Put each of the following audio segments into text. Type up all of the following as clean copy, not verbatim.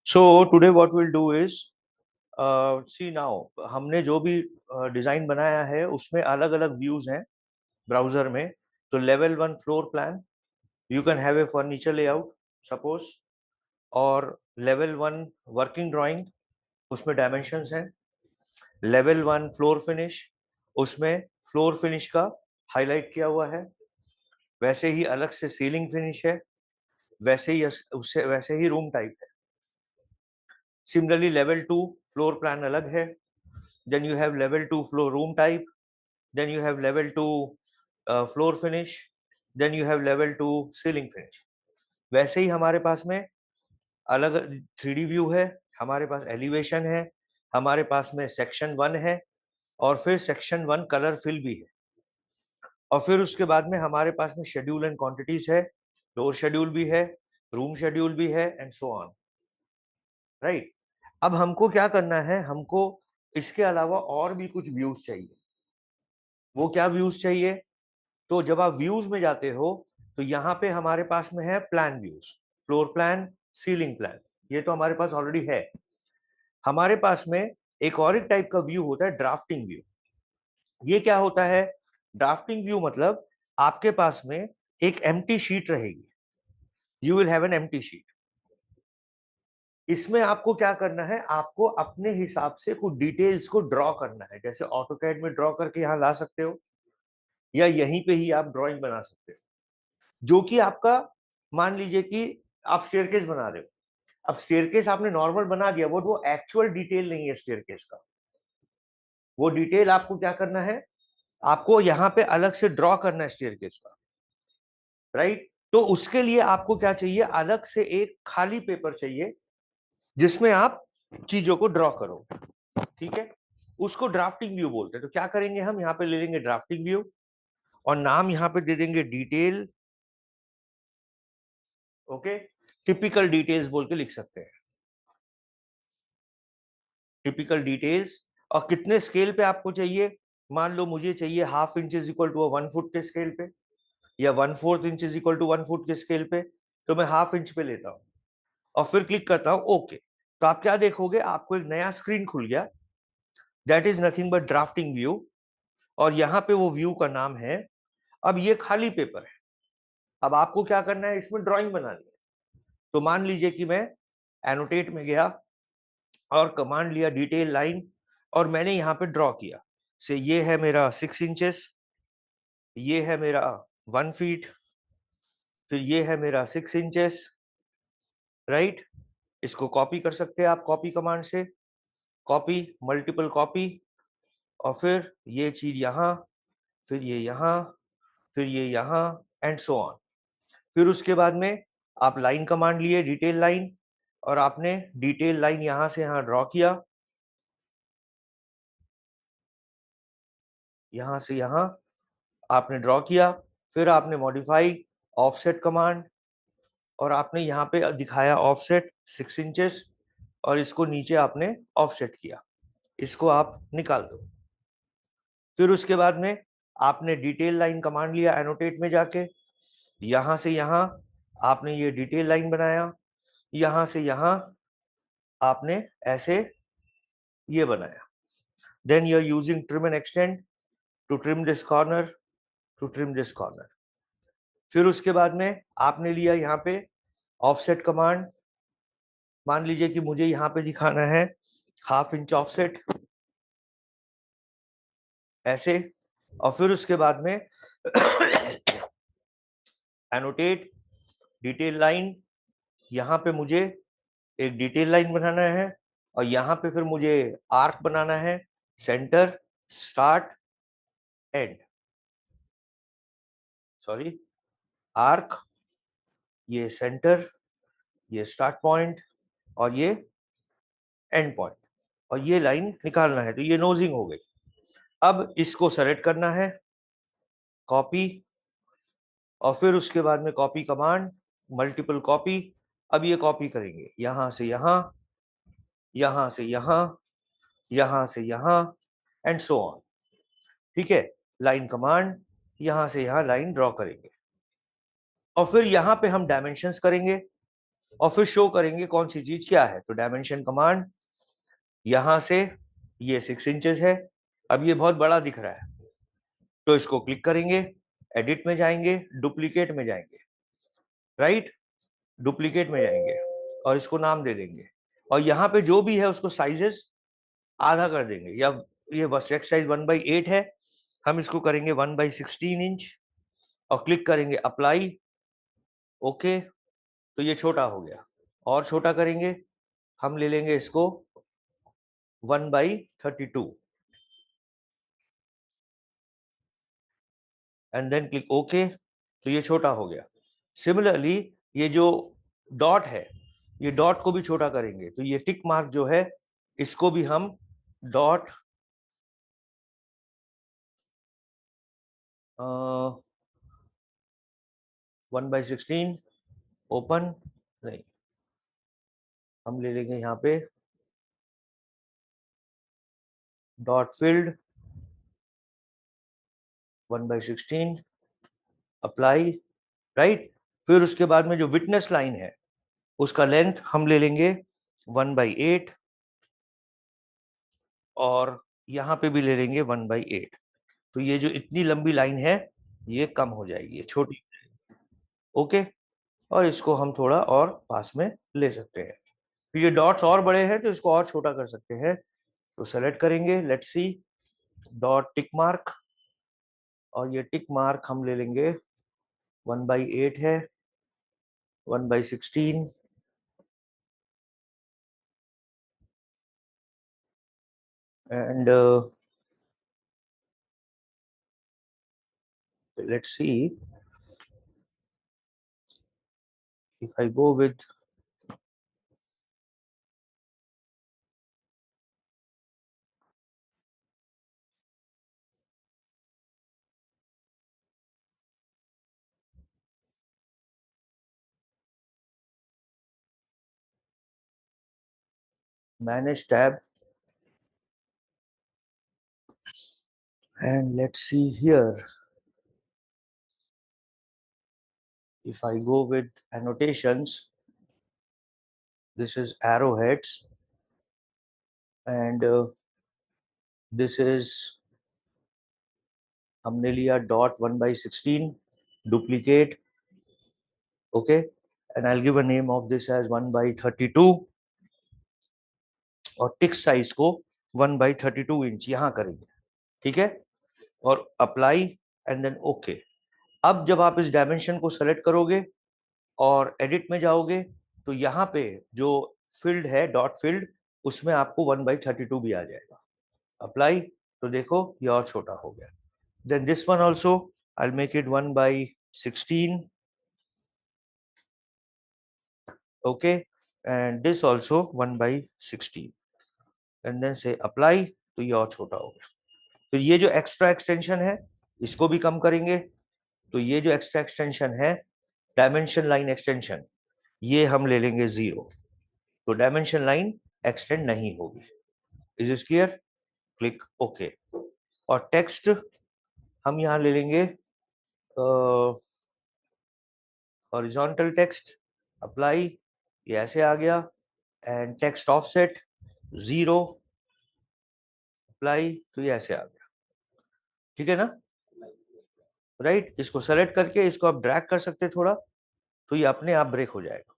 So today what we'll do is see now हमने जो भी डिजाइन बनाया है उसमें अलग अलग व्यूज हैं ब्राउजर में। तो level 1 floor plan, you can have a furniture layout suppose, और लेवल 1 वर्किंग ड्राइंग, उसमें डायमेंशंस हैं। लेवल 1 फ्लोर फिनिश, उसमें फ्लोर फिनिश का हाईलाइट किया हुआ है। वैसे ही अलग से सीलिंग फिनिश है, वैसे ही रूम टाइप है। सिमिलरली लेवल 2 फ्लोर प्लान अलग है, then you have level 2 floor room type, then you have level 2 floor finish, then you have level 2 ceiling finish। वैसे ही हमारे पास में अलग 3D व्यू है, हमारे पास एलिवेशन है, हमारे पास में सेक्शन 1 है, और फिर सेक्शन 1 कलर फिल भी है, और फिर उसके बाद में हमारे पास में शेड्यूल एंड क्वांटिटीज है, डोर शेड्यूल भी है, रूम शेड्यूल भी है, एंड सो ऑन। राइट। अब हमको क्या करना है, हमको इसके अलावा और भी कुछ व्यूज चाहिए। वो क्या व्यूज चाहिए? तो जब आप व्यूज में जाते हो तो यहाँ पे हमारे पास में है plan views, floor plan, ceiling plan, ये तो हमारे पास ऑलरेडी है। हमारे पास में एक और एक टाइप का व्यू होता है ड्राफ्टिंग व्यू। ये क्या होता है? ड्राफ्टिंग व्यू मतलब आपके पास में एक एम्प्टी शीट रहेगी, you will have an empty sheet. इसमें आपको क्या करना है, आपको अपने हिसाब से कुछ डिटेल्स को ड्रॉ करना है। जैसे ऑटोकैड में ड्रॉ करके यहाँ ला सकते हो, या यहीं पे ही आप ड्राइंग बना सकते हो, जो कि आपका, मान लीजिए कि आप स्टेयरकेस बना रहे हो। अब स्टेयरकेस आपने नॉर्मल बना दिया, वो एक्चुअल डिटेल नहीं है स्टेयरकेस का। वो डिटेल आपको क्या करना है, आपको यहाँ पे अलग से ड्रॉ करना है स्टेयरकेस का। राइट। तो उसके लिए आपको क्या चाहिए, अलग से एक खाली पेपर चाहिए जिसमें आप चीजों को ड्रॉ करो। ठीक है, उसको ड्राफ्टिंग व्यू बोलते हैं। तो क्या करेंगे, हम यहाँ पे ले लेंगे ड्राफ्टिंग व्यू, और नाम यहाँ पे दे देंगे डिटेल। ओके, टिपिकल डिटेल्स बोल के लिख सकते हैं, टिपिकल डिटेल्स। और कितने स्केल पे आपको चाहिए? मान लो मुझे चाहिए ½ inch is equal to 1 foot के स्केल पे, या 1/4 inch is equal to 1 foot के स्केल पे, तो मैं ½ इंच पे लेता हूं और फिर क्लिक करता हूं ओके। तो आप क्या देखोगे, आपको एक नया स्क्रीन खुल गया, that is nothing but drafting view, और यहाँ पे वो व्यू का नाम है। अब ये खाली पेपर है, अब आपको क्या करना है, इसमें ड्राइंग बनानी है। तो मान लीजिए कि मैं एनोटेट में गया और कमांड लिया डिटेल लाइन, और मैंने यहाँ पे ड्रॉ किया। से ये है मेरा 6 इंचेस, ये है मेरा 1 फीट, फिर ये है मेरा 6 इंचेस। राइट। इसको कॉपी कर सकते हैं आप कॉपी कमांड से, कॉपी, मल्टीपल कॉपी, और फिर ये चीज यहाँ, फिर ये यहाँ, फिर ये यहाँ, एंड सो ऑन। फिर उसके बाद में आप लाइन कमांड लिए, डिटेल लाइन, और आपने डिटेल लाइन यहां से यहां ड्रॉ किया, यहां से यहां आपने ड्रॉ किया। फिर आपने मॉडिफाई ऑफसेट कमांड, और आपने यहाँ पे दिखाया ऑफसेट 6 इंचेस, और इसको नीचे आपने ऑफसेट किया, इसको आप निकाल दो। फिर उसके बाद में आपने डिटेल लाइन कमांड लिया एनोटेट में जाके, यहां से यहां आपने ये डिटेल लाइन बनाया, यहां से यहां आपने ऐसे ये बनाया। Then you are using trim and extend to trim this corner, to trim this corner. फिर उसके बाद में आपने लिया यहाँ पे ऑफसेट कमांड, मान लीजिए कि मुझे यहाँ पे दिखाना है ½ इंच ऑफसेट, ऐसे। और फिर उसके बाद में एनोटेट डिटेल लाइन, यहाँ पे मुझे एक डिटेल लाइन बनाना है, और यहाँ पे फिर मुझे आर्क बनाना है, centre, start, and, sorry, arc, ये सेंटर, ये स्टार्ट पॉइंट, और ये एंड पॉइंट, और ये लाइन निकालना है। तो ये नोजिंग हो गई। अब इसको सेलेक्ट करना है, कॉपी, और फिर उसके बाद में कॉपी कमांड, मल्टीपल कॉपी। अब ये कॉपी करेंगे यहां से यहां, यहां से यहां, यहां से यहां, एंड सो ऑन। ठीक है, लाइन कमांड, यहां से यहां लाइन ड्रॉ करेंगे, और फिर यहां पे हम डायमेंशंस करेंगे। और फिर शो करेंगे कौन सी चीज क्या है। तो डायमेंशन कमांड, यहां से ये 6 इंचेस है, अब ये बहुत बड़ा दिख रहा है, तो इसको क्लिक करेंगे, एडिट में जाएंगे, डुप्लीकेट में जाएंगे, राइट, डुप्लीकेट में जाएंगे और इसको नाम दे देंगे, और यहाँ पे जो भी है उसको साइजेस आधा कर देंगे, या ये वर्सेट साइज 1/8 है, हम इसको करेंगे 1/16 इंच और क्लिक करेंगे अप्लाई, ओके। तो ये छोटा हो गया, और छोटा करेंगे, हम ले लेंगे इसको 1/32 एंड देन क्लिक ओके, तो ये छोटा हो गया। सिमिलरली ये जो डॉट है, ये डॉट को भी छोटा करेंगे, तो ये टिक मार्क जो है इसको भी हम डॉट 1/16 ओपन, नहीं, हम ले लेंगे यहाँ पे डॉट फील्ड 1/16 अप्लाई, राइट। फिर उसके बाद में जो विटनेस लाइन है उसका लेंथ हम ले लेंगे 1/8 और यहाँ पे भी ले लेंगे 1/8। तो ये जो इतनी लंबी लाइन है ये कम हो जाएगी, ये छोटी, ओके। और इसको हम थोड़ा और पास में ले सकते हैं। फिर ये डॉट्स और बड़े हैं तो इसको और छोटा कर सकते हैं, तो सेलेक्ट करेंगे, let's see, dot tick mark, और ये टिक मार्क हम ले लेंगे 1/8 है, 1/16 and let's see if I go with manage tab and let's see here, if I go with annotations, this is arrowheads and this is, हमने लिया dot 1/16 duplicate, okay, and I give a name of this as 1/32 और टिक size को 1/32 inch यहां करेंगे, ठीक है, और apply and then okay. अब जब आप इस डायमेंशन को सेलेक्ट करोगे और एडिट में जाओगे तो यहाँ पे जो फील्ड है डॉट फील्ड, उसमें आपको 1/32 भी आ जाएगा, अप्लाई, तो देखो ये और छोटा हो गया। Then this one also I make it 1/16, okay, and this also 1/16 and then से अप्लाई, तो ये और छोटा हो गया। फिर ये जो एक्स्ट्रा एक्सटेंशन है इसको भी कम करेंगे, तो ये जो एक्स्ट्रा एक्सटेंशन है डायमेंशन लाइन एक्सटेंशन, ये हम ले लेंगे 0, तो डायमेंशन लाइन एक्सटेंड नहीं होगी। Is it clear? Click okay. और टेक्स्ट हम यहाँ ले लेंगे हॉरिजॉन्टल टेक्स्ट, अप्लाई, ये ऐसे आ गया, एंड टेक्स्ट ऑफसेट 0, अप्लाई, तो ये ऐसे आ गया, ठीक है ना, राइट। इसको सेलेक्ट करके इसको आप ड्रैग कर सकते हैं थोड़ा, तो ये अपने आप ब्रेक हो जाएगा।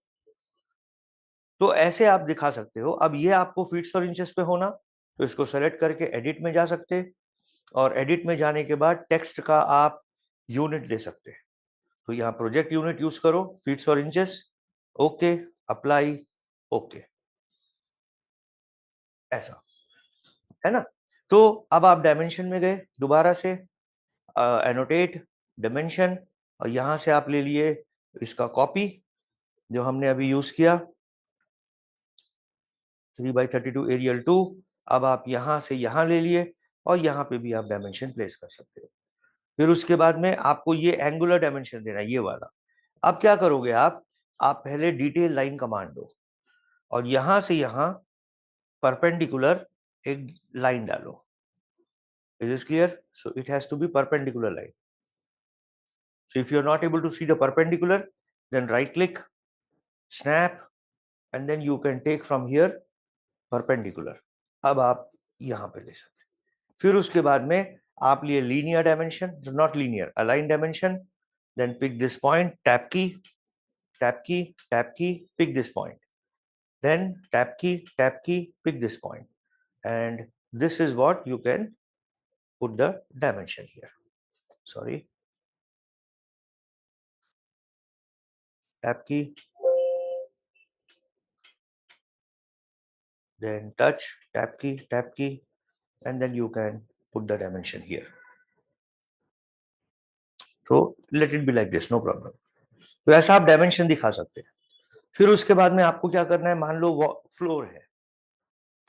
तो ऐसे आप दिखा सकते हो। अब ये आपको फीट्स और इंचेस पे होना, तो इसको सेलेक्ट करके एडिट में जा सकते हैं, और एडिट में जाने के बाद टेक्स्ट का आप यूनिट दे सकते हैं, तो यहाँ प्रोजेक्ट यूनिट यूज करो, फीट्स और इंचेस, ओके, अप्लाई, ओके, ऐसा है ना। तो अब आप डायमेंशन में गए, दोबारा से एनोटेट डायमेंशन, और यहां से आप ले लिए इसका कॉपी जो हमने अभी यूज किया 3/32 एरियल 2। अब आप यहां से यहां ले लिए और यहाँ पे भी आप डायमेंशन प्लेस कर सकते हो। फिर उसके बाद में आपको ये एंगुलर डायमेंशन देना है, ये वाला। अब क्या करोगे आप पहले डिटेल लाइन कमांड दो और यहां से यहां परपेंडिकुलर एक लाइन डालो। Is it clear? So it has to be perpendicular line. So if you are not able to see the perpendicular, then right click, snap, and then you can take from here perpendicular. अब आप यहां पे ले सकते हैं। फिर उसके बाद में आप लिए linear dimension, not linear, align dimension, then pick this point, tab key, tab key, tab key, pick this point, then tab key, tab key, pick this point, and this is what you can put the dimension here. Sorry, tab key, then touch, tab key, and then you can put the dimension here. So let it be like this, no problem. तो ऐसा आप dimension दिखा सकते हैं। फिर उसके बाद में आपको क्या करना है, मान लो फ्लोर है,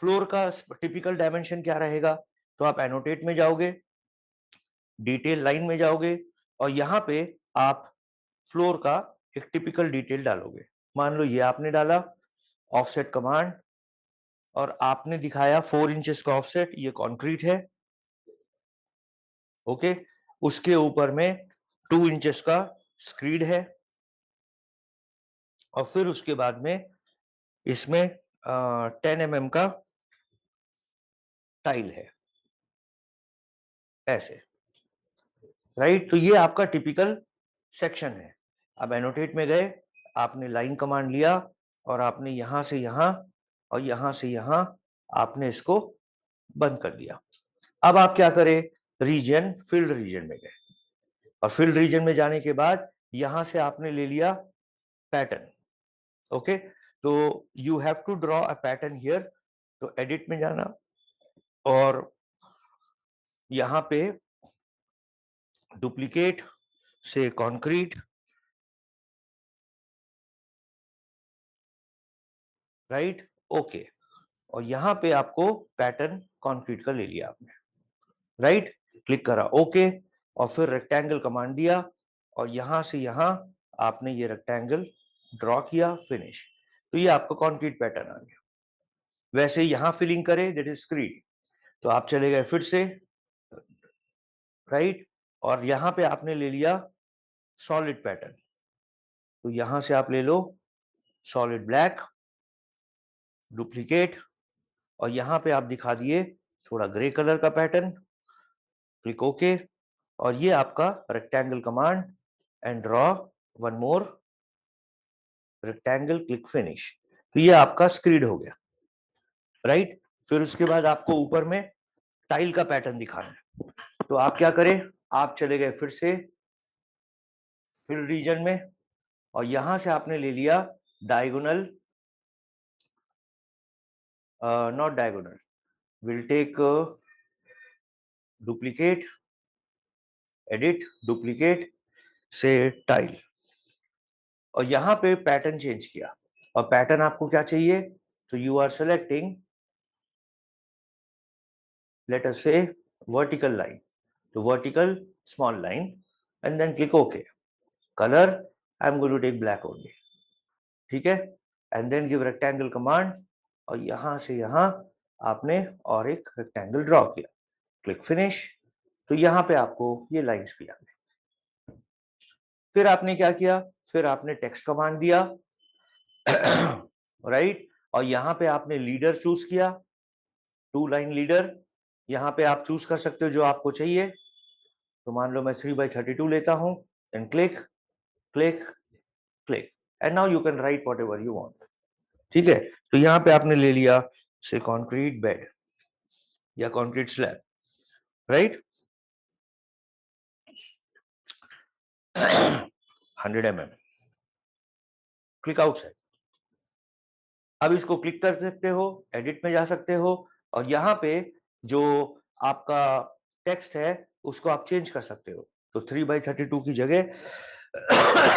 फ्लोर का टिपिकल डायमेंशन क्या रहेगा, तो आप एनोटेट में जाओगे, डिटेल लाइन में जाओगे, और यहाँ पे आप फ्लोर का एक टिपिकल डिटेल डालोगे। मान लो ये आपने डाला ऑफसेट कमांड, और आपने दिखाया 4 इंचेस का ऑफसेट, ये कंक्रीट है, ओके। उसके ऊपर में 2 इंचेस का स्क्रीड है, और फिर उसके बाद में इसमें 10 mm का टाइल है, ऐसे, राइट। तो ये आपका टिपिकल सेक्शन है। अब एनोटेट में गए, आपने लाइन कमांड लिया, और आपने यहां से यहां और यहां से यहां आपने इसको बंद कर दिया। अब आप क्या करें, रीजन, फील्ड रीजन में गए, और फील्ड रीजन में जाने के बाद यहां से आपने ले लिया पैटर्न, ओके। तो you have to draw a pattern here. तो एडिट में जाना, और यहां पे डुप्लीकेट से कंक्रीट, राइट, ओके। और यहां पे आपको पैटर्न कंक्रीट का ले लिया आपने, राइट, क्लिक करा ओके, और फिर रेक्टेंगल कमांड दिया, और यहां से यहां आपने ये रेक्टेंगल ड्रॉ किया, फिनिश। तो ये आपका कंक्रीट पैटर्न आ गया। वैसे यहां फिलिंग करें, दैट इज स्क्रीड, तो आप चले गए फिर से, राइट, और यहां पे आपने ले लिया सॉलिड पैटर्न, तो यहां से आप ले लो सॉलिड ब्लैक, डुप्लीकेट, और यहां पे आप दिखा दिए थोड़ा ग्रे कलर का पैटर्न, क्लिक ओके, और ये आपका rectangle command, and draw one more rectangle, click finish. तो ये आपका स्क्रीड हो गया, राइट। फिर उसके बाद आपको ऊपर में टाइल का पैटर्न दिखाना है, तो आप क्या करें, आप चले गए फिर से फिल रीजन में, और यहां से आपने ले लिया diagonal, not diagonal, will take duplicate, edit, duplicate से टाइल, और यहां पे पैटर्न चेंज किया। और पैटर्न आपको क्या चाहिए, तो you are selecting, let us say vertical line, तो vertical small line, and then click okay. Colour I am going to take black only, ठीक है, and then give rectangle command, और यहां से यहां आपने और एक रेक्टेंगल ड्रॉ किया, क्लिक फिनिश। तो यहां पे आपको ये लाइंस भी आ गई। फिर आपने क्या किया, फिर आपने टेक्स्ट कमांड दिया, राइट, और यहां पे आपने लीडर चूज किया, 2 लाइन लीडर, यहां पे आप चूज कर सकते हो जो आपको चाहिए। तो मान लो मैं 3/32 लेता हूं, and click, click, click, and now you can right what ever you want, ठीक है। तो यहां पे आपने ले लिया से कंक्रीट बेड या concrete slab, right, 100 mm, click outside. अब इसको क्लिक कर सकते हो, एडिट में जा सकते हो, और यहाँ पे जो आपका टेक्स्ट है उसको आप चेंज कर सकते हो। तो 3/32 की जगह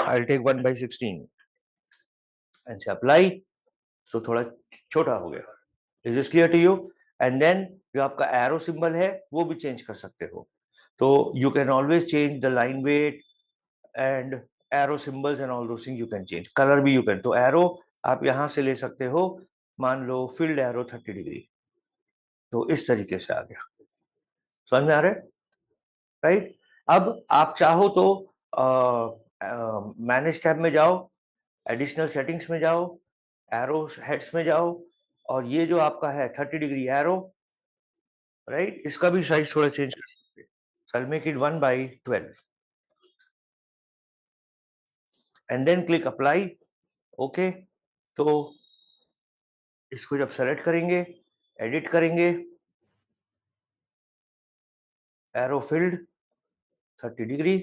आई टेक 1/16 एंड से अप्लाई, तो थोड़ा छोटा हो गया। Is this clear to you? And then जो आपका एरो सिंबल है वो भी चेंज कर सकते हो। तो you can always change the line weight and arrow symbols and all those things you can change. Colour भी यू कैन, तो एरो आप यहां से ले सकते हो, मान लो फील्ड एरो 30 डिग्री, तो इस तरीके से आ गया। समझ में आ रहा है, राइट। अब आप चाहो तो मैनेज टैब में जाओ, एडिशनल सेटिंग्स में जाओ, एरो हेड्स में जाओ, और ये जो आपका है 30 डिग्री एरो, राइट, इसका भी साइज थोड़ा चेंज कर सकते हैं। So I'll make it 1/12 and then click apply. Okay, तो इसको जब सेलेक्ट करेंगे, एडिट करेंगे, एरो फिल्ड 30 डिग्री,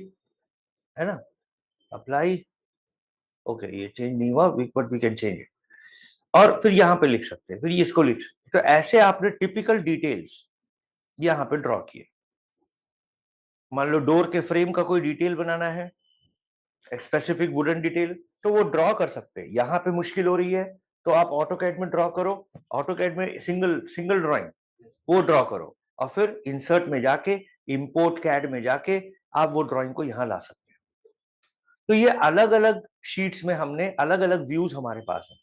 है ना, अप्लाई, ओके, ये चेंज नहीं हुआ but we can change it, और फिर यहाँ पे लिख सकते हैं, फिर इसको लिख सकते हैं। तो ऐसे आपने टिपिकल डिटेल्स यहाँ पे ड्रॉ किए। मान लो डोर के फ्रेम का कोई डिटेल बनाना है, स्पेसिफिक वुडन डिटेल, तो वो ड्रॉ कर सकते हैं। यहाँ पे मुश्किल हो रही है तो आप ऑटोकैड में ड्रॉ करो, ऑटोकैड में सिंगल सिंगल ड्राइंग वो ड्रॉ करो, और फिर इंसर्ट में जाके, इंपोर्ट कैड में जाके आप वो ड्राइंग को यहाँ ला सकते हैं। तो ये अलग अलग शीट्स में हमने अलग अलग व्यूज हमारे पास है।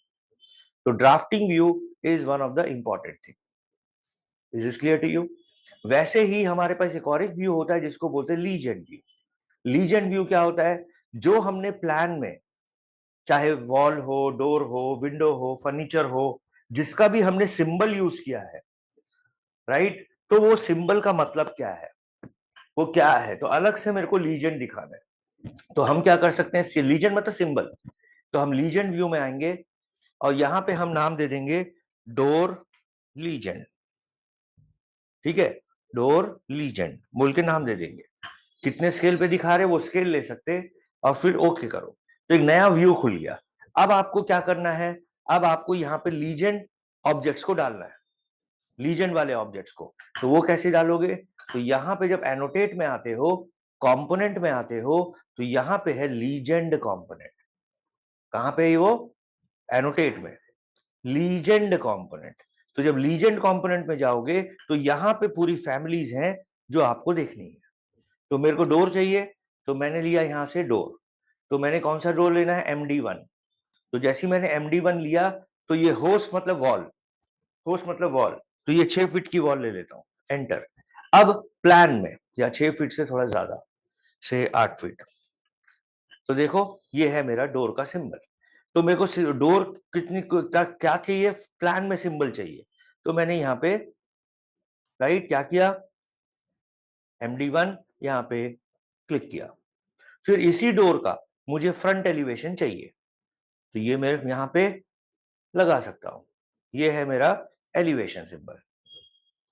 तो drafting view is one of the important thing. Is it clear to you? वैसे ही हमारे पास एक और एक व्यू होता है जिसको बोलते हैं लीजेंड व्यू। लीजेंड व्यू क्या होता है? जो हमने प्लान में, चाहे वॉल हो, डोर हो, विंडो हो, फर्नीचर हो, जिसका भी हमने सिंबल यूज किया है, राइट, तो वो सिंबल का मतलब क्या है, वो क्या है, तो अलग से मेरे को लीजेंड दिखाना है। तो हम क्या कर सकते हैं, लीजेंड मतलब सिंबल, तो हम लीजेंड व्यू में आएंगे और यहां पे हम नाम दे देंगे डोर लीजेंड। ठीक है, डोर लीजेंड बोल के नाम दे देंगे। कितने स्केल पे दिखा रहे वो स्केल ले सकते, और फिर ओके करो, तो एक नया व्यू खुल गया। अब आपको क्या करना है, अब आपको यहाँ पे लीजेंड ऑब्जेक्ट्स को डालना है, लीजेंड वाले ऑब्जेक्ट्स को। तो वो कैसे डालोगे, तो यहाँ पे जब एनोटेट में आते हो, कंपोनेंट में आते हो, तो यहाँ पे है लीजेंड कंपोनेंट। कहां पे है वो? एनोटेट में, लीजेंड कंपोनेंट। तो जब लीजेंड कंपोनेंट में जाओगे तो यहाँ पे पूरी फैमिलीज हैं जो आपको देखनी है। तो मेरे को डोर चाहिए, तो मैंने लिया यहां से डोर। तो मैंने कौन सा डोर लेना है? MD1। तो जैसे मैंने MD1 लिया, तो ये होस्ट मतलब वॉल, होस्ट मतलब वॉल, तो ये 6 फीट की वॉल ले लेता हूं, एंटर। अब प्लान में, या 6 फीट से थोड़ा ज्यादा, से 8 फीट, तो देखो ये है मेरा डोर का सिंबल। तो मेरे को डोर कितनी क्या चाहिए, प्लान में सिंबल चाहिए, तो मैंने यहाँ पे, राइट, क्या किया, MD1 यहाँ पे क्लिक किया। फिर इसी डोर का मुझे फ्रंट एलिवेशन चाहिए, तो ये मेरे यहाँ पे लगा सकता हूं, ये है मेरा elevation symbol.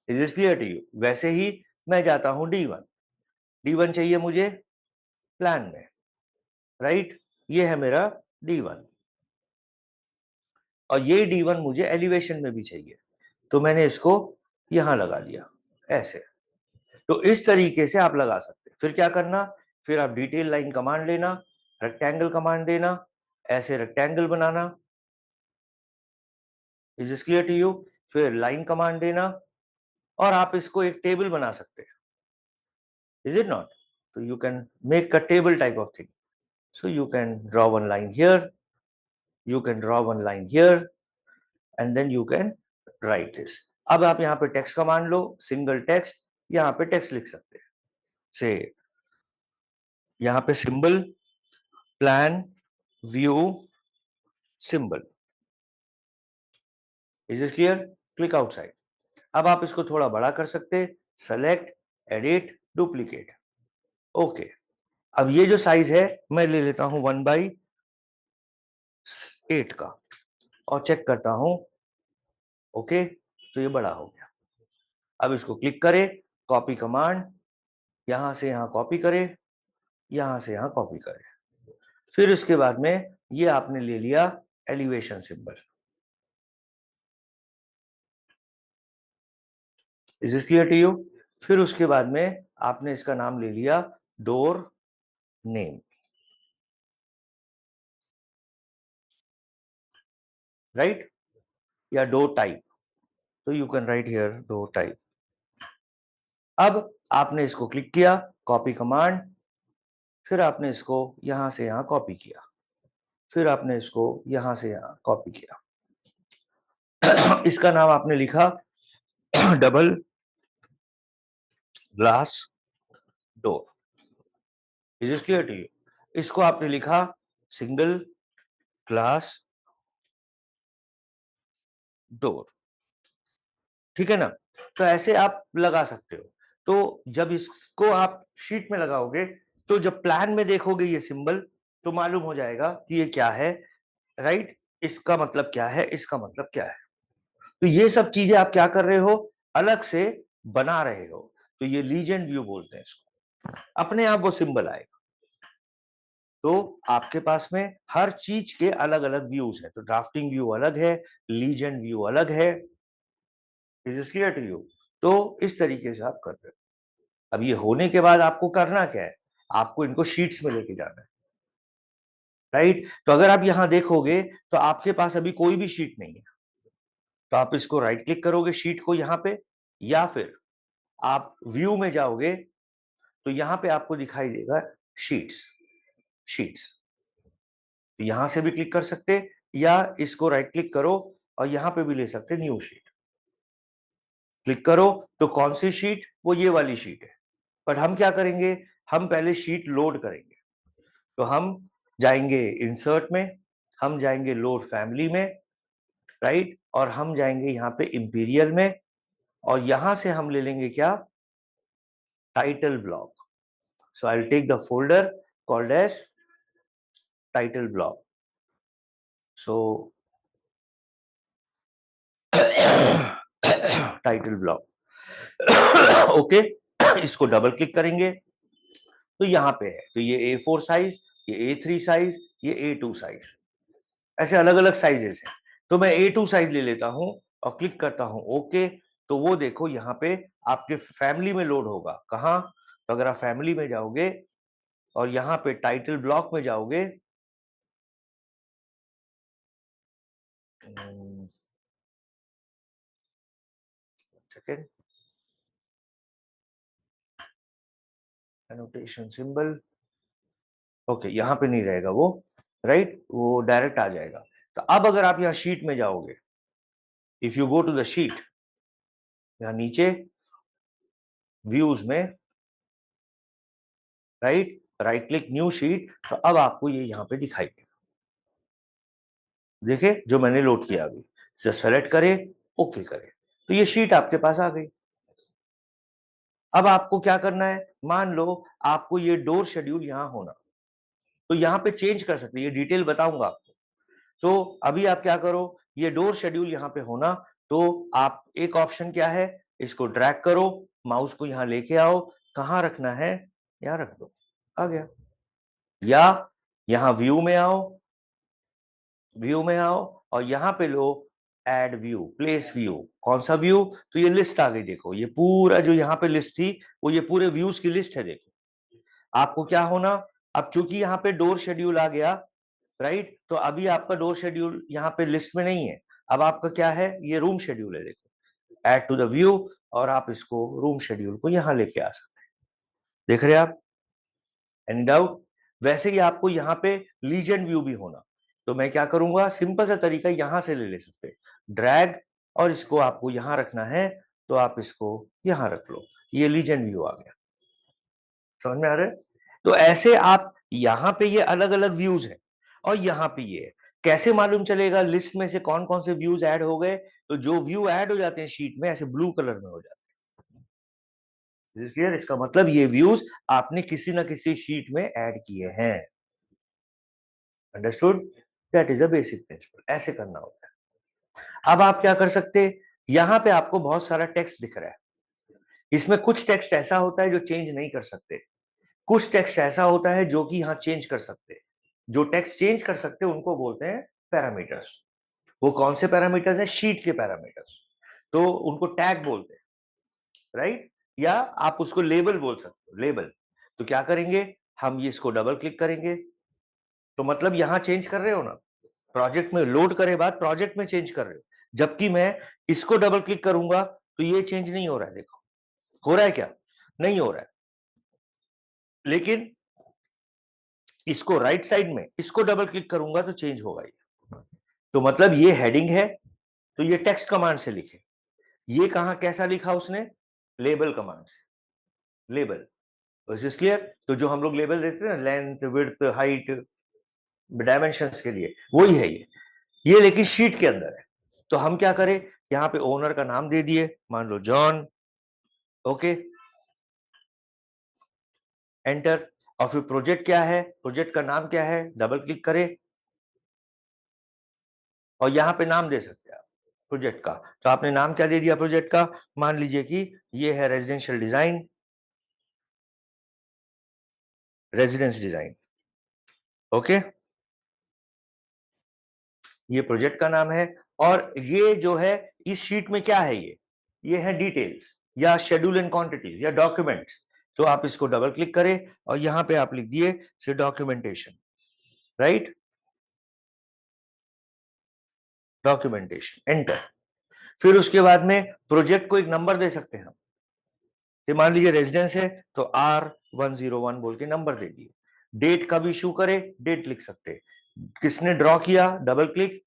Is it clear to you? वैसे ही मैं जाता हूं D1, D1 चाहिए मुझे प्लान में, राइट, ये है मेरा D1, और ये D1 मुझे एलिवेशन में भी चाहिए, तो मैंने इसको यहां लगा दिया ऐसे। तो इस तरीके से आप लगा सकते हैं। फिर क्या करना, फिर आप डिटेल लाइन कमांड लेना, रेक्टेंगल कमांड देना, ऐसे रेक्टेंगल बनाना। Is it clear to you? फिर लाइन कमांड देना, और आप इसको एक टेबल बना सकते हैं। Is it not? तो you can make a table type of thing. So you can draw one line here, you can draw one line here, and then you can write this. अब आप यहाँ पे text command लो, single text, यहाँ पे text लिख सकते हैं, से यहाँ पे symbol, plan, view, symbol. Is it clear? Click outside. अब आप इसको थोड़ा बड़ा कर सकते हैं, सेलेक्ट, एडिट, डुप्लीकेट, ओके। अब ये जो साइज है मैं ले लेता हूं 1/8 का, और चेक करता हूं, ओके, तो ये बड़ा हो गया। अब इसको क्लिक करें, कॉपी कमांड, यहां से यहां कॉपी करें, यहां से यहां कॉपी करें। फिर उसके बाद में ये आपने ले लिया elevation symbol. Is it clear to you? फिर उसके बाद में आपने इसका नाम ले लिया डोर नेम, राइट, या डोर टाइप, तो you can write here door type. अब आपने इसको क्लिक किया, कॉपी कमांड, फिर आपने इसको यहां से यहां कॉपी किया, फिर आपने इसको यहां से यहां कॉपी किया। इसका नाम आपने लिखा double glass door. Is it clear to you? इसको आपने लिखा सिंगल ग्लास डोर, ठीक है ना। तो ऐसे आप लगा सकते हो। तो जब इसको आप शीट में लगाओगे तो जब प्लान में देखोगे ये सिंबल तो मालूम हो जाएगा कि ये क्या है, राइट। इसका मतलब क्या है, इसका मतलब क्या है। तो ये सब चीजें आप क्या कर रहे हो, अलग से बना रहे हो। तो ये लीजेंड व्यू बोलते हैं इसको, अपने आप वो सिंबल आएगा। तो आपके पास में हर चीज के अलग अलग व्यूज है। तो ड्राफ्टिंग व्यू अलग है, लीजेंड व्यू अलग है। Is it clear to you? तो इस तरीके से आप कर रहे हो। अब ये होने के बाद आपको करना क्या है, आपको इनको शीट्स में लेके जाना है, राइट। तो अगर आप यहां देखोगे तो आपके पास अभी कोई भी शीट नहीं है। तो आप इसको राइट क्लिक करोगे शीट को यहां पे, या फिर आप व्यू में जाओगे तो यहां पे आपको दिखाई देगा शीट्स। शीट्स तो यहां से भी क्लिक कर सकते, या इसको राइट क्लिक करो और यहां पे भी ले सकते न्यू शीट। क्लिक करो तो कौन सी शीट, वो ये वाली शीट है। पर हम क्या करेंगे, हम पहले शीट लोड करेंगे। तो हम जाएंगे इंसर्ट में, हम जाएंगे लोड फैमिली में, राइट, और हम जाएंगे यहाँ पे इंपीरियल में, और यहां से हम ले लेंगे क्या, title block. So I will take the folder called as title block. So title block, okay. इसको डबल क्लिक करेंगे तो यहां पे है, तो ये A4 साइज, ये A3 साइज, ये A2 साइज, ऐसे अलग अलग साइजेस हैं। तो मैं A2 साइज ले लेता हूं और क्लिक करता हूं ओके। तो वो देखो यहाँ पे आपके फैमिली में लोड होगा। कहां, तो अगर आप फैमिली में जाओगे और यहाँ पे टाइटल ब्लॉक में जाओगे, सेकेंड, एनोटेशन सिंबल, ओके, यहां पे नहीं रहेगा वो, राइट, वो डायरेक्ट आ जाएगा। तो अब अगर आप यहाँ शीट में जाओगे, if you go to the sheet, यहाँ नीचे व्यूज में, right, right click new sheet, तो अब आपको ये यहाँ पे दिखाई देगा। देखे जो मैंने लोड किया अभी, सेलेक्ट करे, ओके करे, तो ये शीट आपके पास आ गई। अब आपको क्या करना है, मान लो आपको ये डोर शेड्यूल यहां होना, तो यहां पे चेंज कर सकते हैं, ये डिटेल बताऊंगा आपको। तो अभी आप क्या करो, ये डोर शेड्यूल यहां पे होना, तो आप एक ऑप्शन क्या है, इसको ड्रैग करो, माउस को यहां लेके आओ, कहां रखना है, यहां रख दो, आ गया। या यहां व्यू में आओ, व्यू में आओ और यहां पे लो एड व्यू, प्लेस व्यू। कौन सा व्यू, तो ये लिस्ट आ गई, देखो ये पूरा जो यहाँ पे लिस्ट थी वो ये पूरे व्यूज की लिस्ट है। देखो आपको क्या होना, अब चूंकि यहाँ पे डोर शेड्यूल आ गया, राइट, तो अभी आपका डोर शेड्यूल यहाँ पे लिस्ट में नहीं है। अब आपका क्या है, ये रूम शेड्यूल है, देखो एड टू द व्यू, और आप इसको रूम शेड्यूल को यहाँ लेके आ सकते हैं। देख रहे हैं आप, एनी डाउट? वैसे ही आपको यहाँ पे लीजेंड व्यू भी होना, तो मैं क्या करूंगा, सिंपल सा तरीका यहां से ले सकते हैं, ड्रैग, और इसको आपको यहां रखना है तो आप इसको यहां रख लो, ये लीजेंड व्यू आ गया। समझ में आ रहा है? तो ऐसे आप यहां पे ये अलग अलग व्यूज है, और यहां पे ये है। कैसे मालूम चलेगा लिस्ट में से कौन कौन से व्यूज ऐड हो गए, तो जो व्यू ऐड हो जाते हैं शीट में ऐसे ब्लू कलर में हो जाते हैं, इसका मतलब ये व्यूज आपने किसी ना किसी शीट में ऐड किए हैं। Understood? That is a basic principal, ऐसे करना होता है। अब आप क्या कर सकते, यहां पे आपको बहुत सारा टेक्स्ट दिख रहा है, इसमें कुछ टेक्स्ट ऐसा होता है जो चेंज नहीं कर सकते, कुछ टेक्स्ट ऐसा होता है जो कि यहां चेंज कर सकते। जो टेक्स्ट चेंज कर सकते हैं उनको बोलते हैं पैरामीटर्स। वो कौन से पैरामीटर्स हैं, शीट के पैरामीटर्स, तो उनको टैग बोलते हैं, राइट, या आप उसको लेबल बोल सकते हो, लेबल। तो क्या करेंगे, हम ये इसको डबल क्लिक करेंगे, तो मतलब यहां चेंज कर रहे हो ना, प्रोजेक्ट में लोड करे बाद प्रोजेक्ट में चेंज कर रहे हो, जबकि मैं इसको डबल क्लिक करूंगा तो ये चेंज नहीं हो रहा है। देखो हो रहा है क्या, नहीं हो रहा है, लेकिन इसको राइट साइड में इसको डबल क्लिक करूंगा तो चेंज होगा ये। तो मतलब ये हेडिंग है, तो ये टेक्स्ट कमांड से लिखे, ये कहां कैसा लिखा उसने, लेबल कमांड से, लेबल। Is clear? तो जो हम लोग लेबल देते हैं ना, लेंथ विड्थ हाइट, डायमेंशंस के लिए वही है ये लेकिन शीट के अंदर है। तो हम क्या करें, यहाँ पे ओनर का नाम दे दिए, मान लो जॉन, ओके, एंटर। और फिर प्रोजेक्ट क्या है, प्रोजेक्ट का नाम क्या है, डबल क्लिक करें और यहाँ पे नाम दे सकते हैं आप प्रोजेक्ट का। तो आपने नाम क्या दे दिया प्रोजेक्ट का, मान लीजिए कि ये है residential design, residence design, okay, ये प्रोजेक्ट का नाम है। और ये जो है इस शीट में क्या है, ये है डिटेल्स या शेड्यूल एंड क्वांटिटीज या डॉक्यूमेंट्स। तो आप इसको डबल क्लिक करें और यहां पे आप लिख दिए से डॉक्यूमेंटेशन, राइट, डॉक्यूमेंटेशन, एंटर। फिर उसके बाद में प्रोजेक्ट को एक नंबर दे सकते हैं हम, तो मान लीजिए रेजिडेंस है तो R101 बोल के नंबर दे दिए। डेट कब इशू करे, डेट लिख सकते, किसने ड्रॉ किया, डबल क्लिक,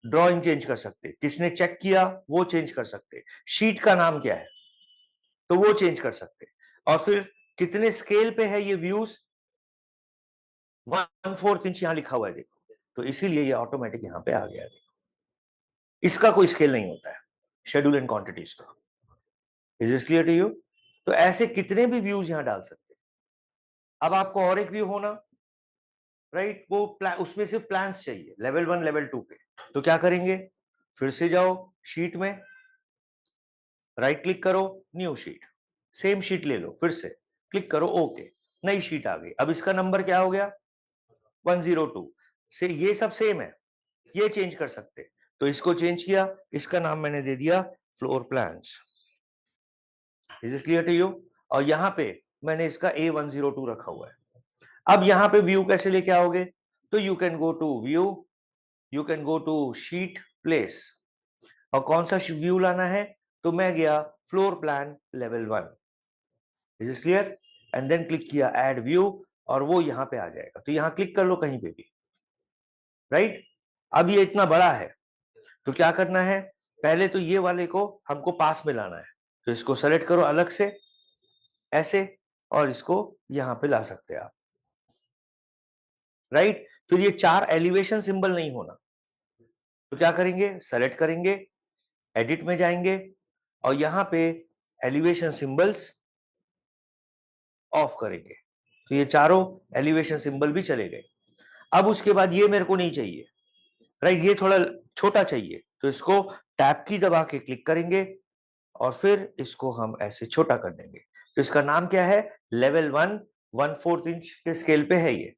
ड्रॉइंग चेंज कर सकते, किसने चेक किया वो चेंज कर सकते, शीट का नाम क्या है तो वो चेंज कर सकते, और फिर कितने स्केल पे है ये व्यूज, 1/4 इंच यहां लिखा हुआ है देखो, तो इसीलिए ये ऑटोमेटिक यहां पे आ गया देखो। इसका कोई स्केल नहीं होता है शेड्यूल एंड क्वांटिटीज का। Is it clear to you? तो ऐसे कितने भी व्यूज यहां डाल सकते हैं। अब आपको और एक व्यू होना, राइट, वो उसमें सिर्फ प्लान्स चाहिए लेवल 1 लेवल 2 के। तो क्या करेंगे, फिर से जाओ शीट में, राइट क्लिक करो, न्यू शीट, सेम शीट ले लो, फिर से क्लिक करो, ओके, नई शीट आ गई। अब इसका नंबर क्या हो गया, 102 से, ये सब सेम है, ये चेंज कर सकते, तो इसको चेंज किया, इसका नाम मैंने दे दिया floor plans. Is it clear to you? और यहां पे मैंने इसका A102 रखा हुआ है। अब यहां पे व्यू कैसे लेके आओगे, तो you can go to view, you can go to sheet place, और कौन सा व्यू लाना है, तो मैं गया floor plan level 1। Is it clear? And then click किया ऐड व्यू, और वो यहां पे आ जाएगा, तो यहां क्लिक कर लो कहीं पे भी, राइट। अब ये इतना बड़ा है तो क्या करना है, पहले तो ये वाले को हमको पास में लाना है, तो इसको सेलेक्ट करो अलग से ऐसे, और इसको यहां पे ला सकते हैं आप, राइट। फिर ये 4 एलिवेशन सिंबल नहीं होना, तो क्या करेंगे, सेलेक्ट करेंगे, एडिट में जाएंगे और यहां पे एलिवेशन सिंबल्स ऑफ करेंगे, तो ये चारों एलिवेशन सिंबल भी चले गए। अब उसके बाद ये मेरे को नहीं चाहिए, राइट, ये थोड़ा छोटा चाहिए, तो इसको टैब की दबा के क्लिक करेंगे और फिर इसको हम ऐसे छोटा कर देंगे। तो इसका नाम क्या है, लेवल 1 1/4 इंच के स्केल पे है ये।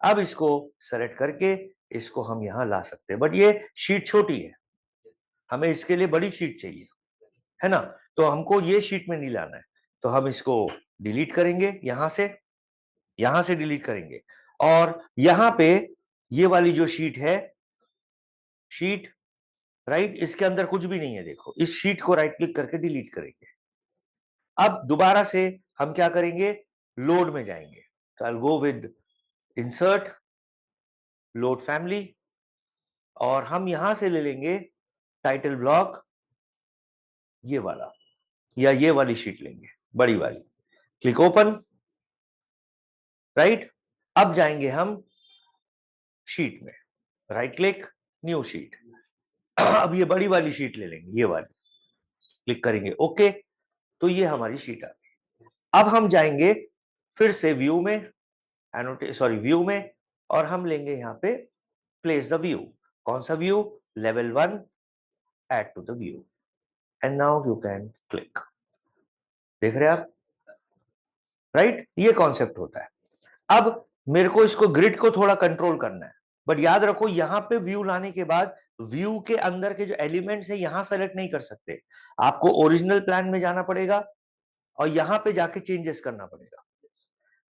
अब इसको सेलेक्ट करके इसको हम यहां ला सकते हैं, बट ये शीट छोटी है, हमें इसके लिए बड़ी शीट चाहिए, है ना। तो हमको ये शीट में नहीं लाना है, तो हम इसको डिलीट करेंगे, यहां से डिलीट करेंगे, और यहां पे ये वाली जो शीट है, शीट, राइट, इसके अंदर कुछ भी नहीं है देखो, इस शीट को राइट क्लिक करके डिलीट करेंगे। अब दोबारा से हम क्या करेंगे, लोड में जाएंगे, तो I go with insert, load family, और हम यहां से ले लेंगे टाइटल ब्लॉक, ये वाला या ये वाली शीट लेंगे, बड़ी वाली, क्लिक ओपन, राइट। अब जाएंगे हम शीट में, राइट क्लिक, न्यू शीट, अब ये बड़ी वाली शीट ले लेंगे, ये वाली, क्लिक करेंगे ओके, तो ये हमारी शीट आ गई। अब हम जाएंगे फिर से व्यू में, व्यू में, और हम लेंगे यहां पे प्लेस द व्यू, कौन सा view, level 1, add to the view, and now you can click, देख रहे हैं आप, राइट, ये कॉन्सेप्ट होता है। अब मेरे को इसको ग्रिड को थोड़ा कंट्रोल करना है, बट याद रखो यहां पे व्यू लाने के बाद व्यू के अंदर के जो एलिमेंट्स है यहां सेलेक्ट नहीं कर सकते, आपको ओरिजिनल प्लान में जाना पड़ेगा और यहां पे जाके चेंजेस करना पड़ेगा।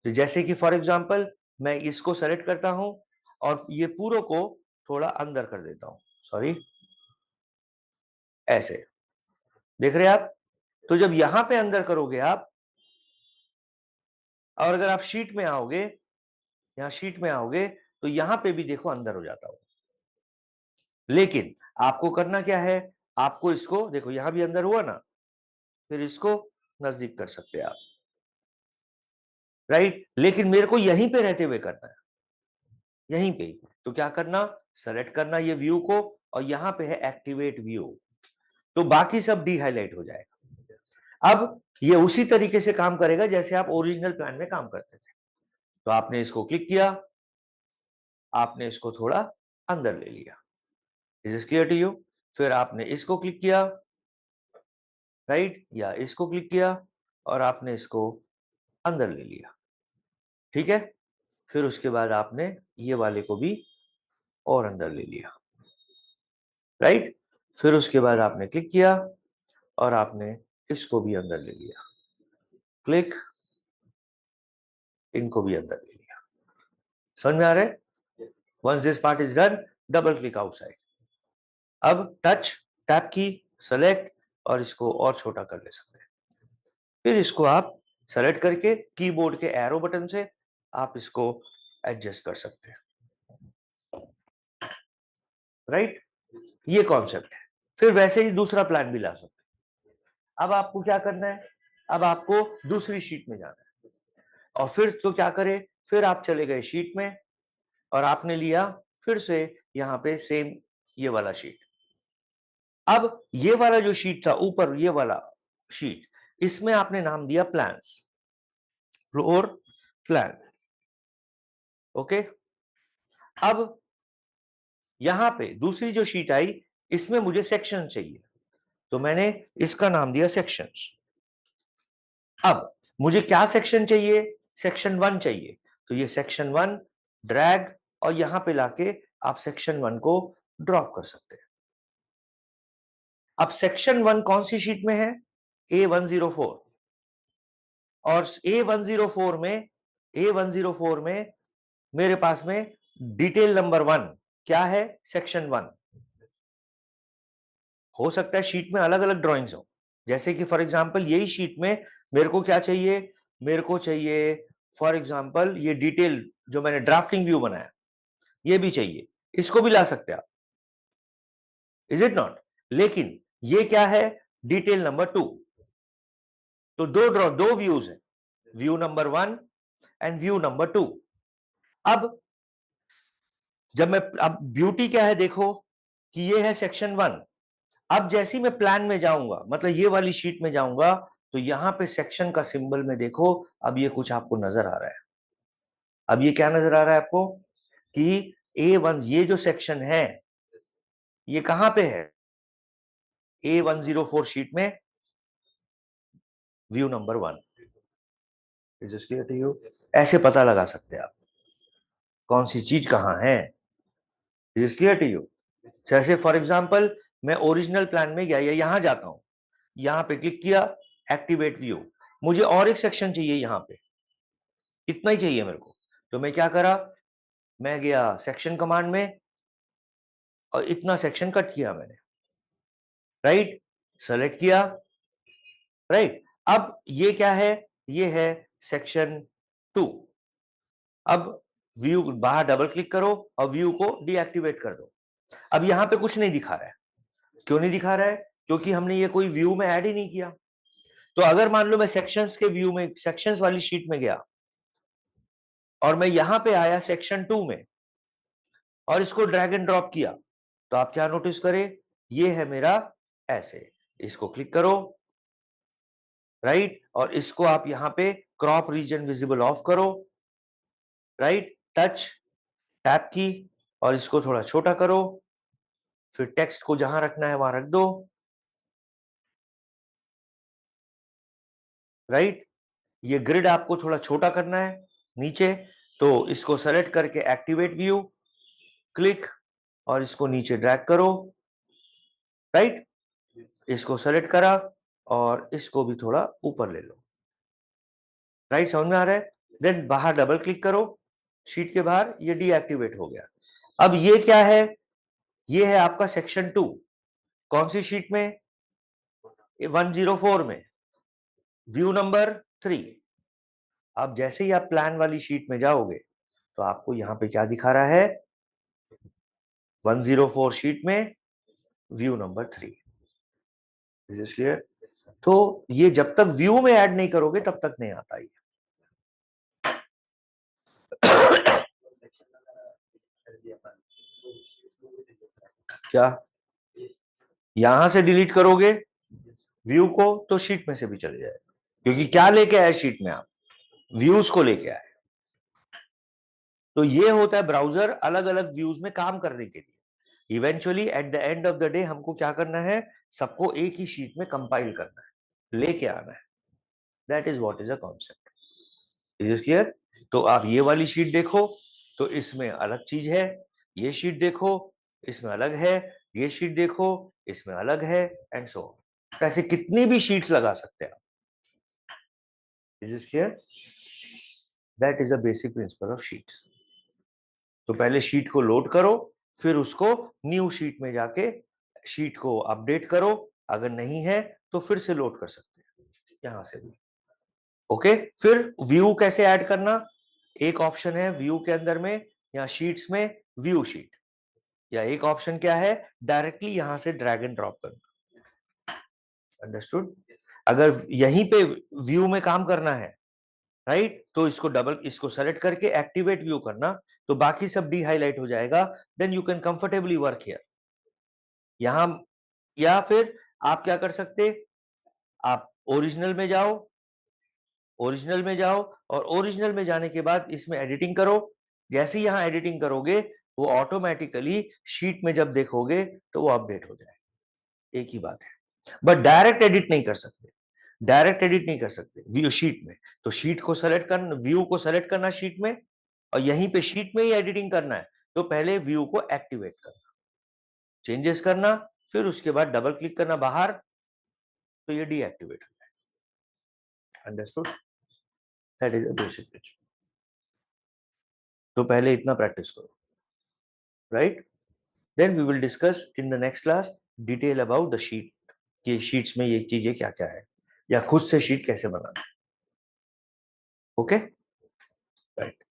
तो जैसे कि फॉर एग्जांपल मैं इसको सेलेक्ट करता हूं और ये पूरा को थोड़ा अंदर कर देता हूं, सॉरी, ऐसे, देख रहे हैं आप। तो जब यहां पे अंदर करोगे आप, और अगर आप शीट में आओगे, यहां शीट में आओगे, तो यहां पे भी देखो अंदर हो जाता हूं, लेकिन आपको करना क्या है, आपको इसको देखो यहां भी अंदर हुआ ना, फिर इसको नजदीक कर सकते हैं आप, राइट, लेकिन मेरे को यहीं पे रहते हुए करना है, यहीं पे। तो क्या करना, सेलेक्ट करना ये व्यू को, और यहां पे है एक्टिवेट व्यू, तो बाकी सब डी हाईलाइट हो जाएगा। अब ये उसी तरीके से काम करेगा जैसे आप ओरिजिनल प्लान में काम करते थे। तो आपने इसको क्लिक किया, आपने इसको थोड़ा अंदर ले लिया, is it clear to you? फिर आपने इसको क्लिक किया, राइट, या इसको क्लिक किया और आपने इसको अंदर ले लिया, ठीक है। फिर उसके बाद आपने ये वाले को भी और अंदर ले लिया, राइट। फिर उसके बाद आपने क्लिक किया और आपने इसको भी अंदर ले लिया, क्लिक, इनको भी अंदर ले लिया। समझ में आ रहा है? Once this part is done, double click outside. अब टच, टैप की, सेलेक्ट, और इसको और छोटा कर ले सकते हैं। फिर इसको आप सेलेक्ट करके कीबोर्ड के एरो बटन से आप इसको एडजस्ट कर सकते हैं, राइट। ये कॉन्सेप्ट है। फिर वैसे ही दूसरा प्लान भी ला सकते हैं। अब आपको क्या करना है, अब आपको दूसरी शीट में जाना है, और फिर तो क्या करें, फिर आप चले गए शीट में और आपने लिया फिर से यहां पे सेम ये वाला शीट। अब ये वाला जो शीट था ऊपर, ये वाला शीट, इसमें आपने नाम दिया प्लान्स, फ्लोर प्लान, ओके। अब यहां पे दूसरी जो शीट आई, इसमें मुझे सेक्शन चाहिए, तो मैंने इसका नाम दिया सेक्शंस। अब मुझे क्या सेक्शन चाहिए, सेक्शन 1 चाहिए, तो ये सेक्शन 1 ड्रैग, और यहां पे लाके आप सेक्शन 1 को ड्रॉप कर सकते हैं। अब सेक्शन 1 कौन सी शीट में है, A104, और A104 में मेरे पास में डिटेल नंबर 1 क्या है, सेक्शन 1। हो सकता है शीट में अलग अलग ड्राइंग्स हो, जैसे कि फॉर एग्जांपल यही शीट में मेरे को क्या चाहिए, मेरे को चाहिए फॉर एग्जांपल ये डिटेल जो मैंने ड्राफ्टिंग व्यू बनाया, ये भी चाहिए, इसको भी ला सकते हैं आप, इज इट नॉट। लेकिन ये क्या है, डिटेल नंबर 2, तो दो व्यूज है, view number 1 and view number 2। अब जब मैं, अब ब्यूटी क्या है देखो, कि ये है सेक्शन 1। अब जैसी मैं प्लान में जाऊंगा, मतलब ये वाली शीट में जाऊंगा, तो यहां पे सेक्शन का सिंबल में देखो, अब ये कुछ आपको नजर आ रहा है। अब ये क्या नजर आ रहा है आपको, कि A1 ये जो सेक्शन है ये कहां पे है, A104 शीट में व्यू नंबर 1। ऐसे पता लगा सकते हैं आप कौन सी चीज कहां है। Is clear to you? जैसे फॉर एग्जांपल मैं ओरिजिनल प्लान में गया या यहां जाता हूं, यहां पे क्लिक किया, एक्टिवेट व्यू, मुझे और एक सेक्शन चाहिए, यहां पे इतना ही चाहिए मेरे को, तो मैं क्या करा, मैं गया सेक्शन कमांड में और इतना सेक्शन कट किया मैंने, राइट, सेलेक्ट किया, राइट। अब ये क्या है, ये है सेक्शन 2। अब व्यू, बाहर डबल क्लिक करो और व्यू को डीएक्टिवेट कर दो। अब यहां पे कुछ नहीं दिखा रहा है, क्यों नहीं दिखा रहा है, क्योंकि हमने ये कोई व्यू में ऐड ही नहीं किया। तो अगर मान लो मैं सेक्शंस के व्यू में, सेक्शंस वाली शीट में गया और मैं यहां पे आया सेक्शन 2 में और इसको ड्रैग एंड ड्रॉप किया, तो आप क्या नोटिस करें, ये है मेरा ऐसे, इसको क्लिक करो, राइट, और इसको आप यहां पे क्रॉप रीजन विजिबल ऑफ करो, राइट, टच, टैप की, और इसको थोड़ा छोटा करो, फिर टेक्स्ट को जहां रखना है वहां रख दो, राइट। ये ग्रिड आपको थोड़ा छोटा करना है नीचे, तो इसको सेलेक्ट करके एक्टिवेट व्यू, क्लिक, और इसको नीचे ड्रैग करो, राइट, इसको सेलेक्ट करा और इसको भी थोड़ा ऊपर ले लो, राइट, समझ में आ रहा है। देन बाहर डबल क्लिक करो, शीट के बाहर, ये डीएक्टिवेट हो गया। अब ये क्या है, ये है आपका सेक्शन 2, कौन सी शीट में, 104 में, व्यू नंबर 3। अब जैसे ही आप प्लान वाली शीट में जाओगे तो आपको यहां पे क्या दिखा रहा है, 104 शीट में व्यू नंबर 3। क्लियर? तो ये जब तक व्यू में ऐड नहीं करोगे तब तक नहीं आता ये। क्या यहां से डिलीट करोगे व्यू को तो शीट में से भी चले जाएगा, क्योंकि क्या लेके आए शीट में आप व्यूज को लेके आए। तो ये होता है ब्राउजर अलग अलग व्यूज में काम करने के लिए। Eventually at the end of the day हमको क्या करना है, सबको एक ही शीट में कंपाइल करना है, लेके आना है। That is what is a concept. Is it clear? तो आप ये वाली शीट देखो तो इसमें अलग चीज है, ये शीट देखो इसमें अलग है, ये शीट देखो इसमें अलग है, एंड सो ऑन। ऐसे कितनी भी शीट्स लगा सकते हैं आप। Is it clear? That is a basic principle of sheets. तो पहले शीट को लोड करो, फिर उसको न्यू शीट में जाके शीट को अपडेट करो, अगर नहीं है तो फिर से लोड कर सकते हैं यहां से भी। ओके, फिर व्यू कैसे ऐड करना, एक ऑप्शन है व्यू के अंदर में या शीट्स में व्यू शीट, या एक ऑप्शन क्या है डायरेक्टली यहां से ड्रैग एंड ड्रॉप करना। अंडरस्टूड? अगर यहीं पे व्यू में काम करना है राइट, तो इसको सेलेक्ट करके एक्टिवेट व्यू करना, तो बाकी सब डी हाईलाइट हो जाएगा, then you can comfortably work here. यहां या फिर आप क्या कर सकते, आप ओरिजिनल में जाओ, ओरिजिनल में जाओ और ओरिजिनल में जाने के बाद इसमें एडिटिंग करो। जैसे ही यहां एडिटिंग करोगे वो ऑटोमेटिकली शीट में जब देखोगे तो वो अपडेट हो जाए। एक ही बात है, बट डायरेक्ट एडिट नहीं कर सकते, डायरेक्ट एडिट नहीं कर सकते व्यू शीट में। तो शीट को सेलेक्ट करना, व्यू को सेलेक्ट करना शीट में, और यहीं पे शीट में ही एडिटिंग करना है, तो पहले व्यू को एक्टिवेट करना, चेंजेस करना, फिर उसके बाद डबल क्लिक करना बाहर, तो ये डीएक्टिवेट हो जाए। Understood? That is a basic principle. तो पहले इतना प्रैक्टिस करो, right? Then we will discuss in the next class detail about the sheet, कि शीट्स में ये चीजें क्या क्या है, या खुद से शीट कैसे बनाना। Okay, right.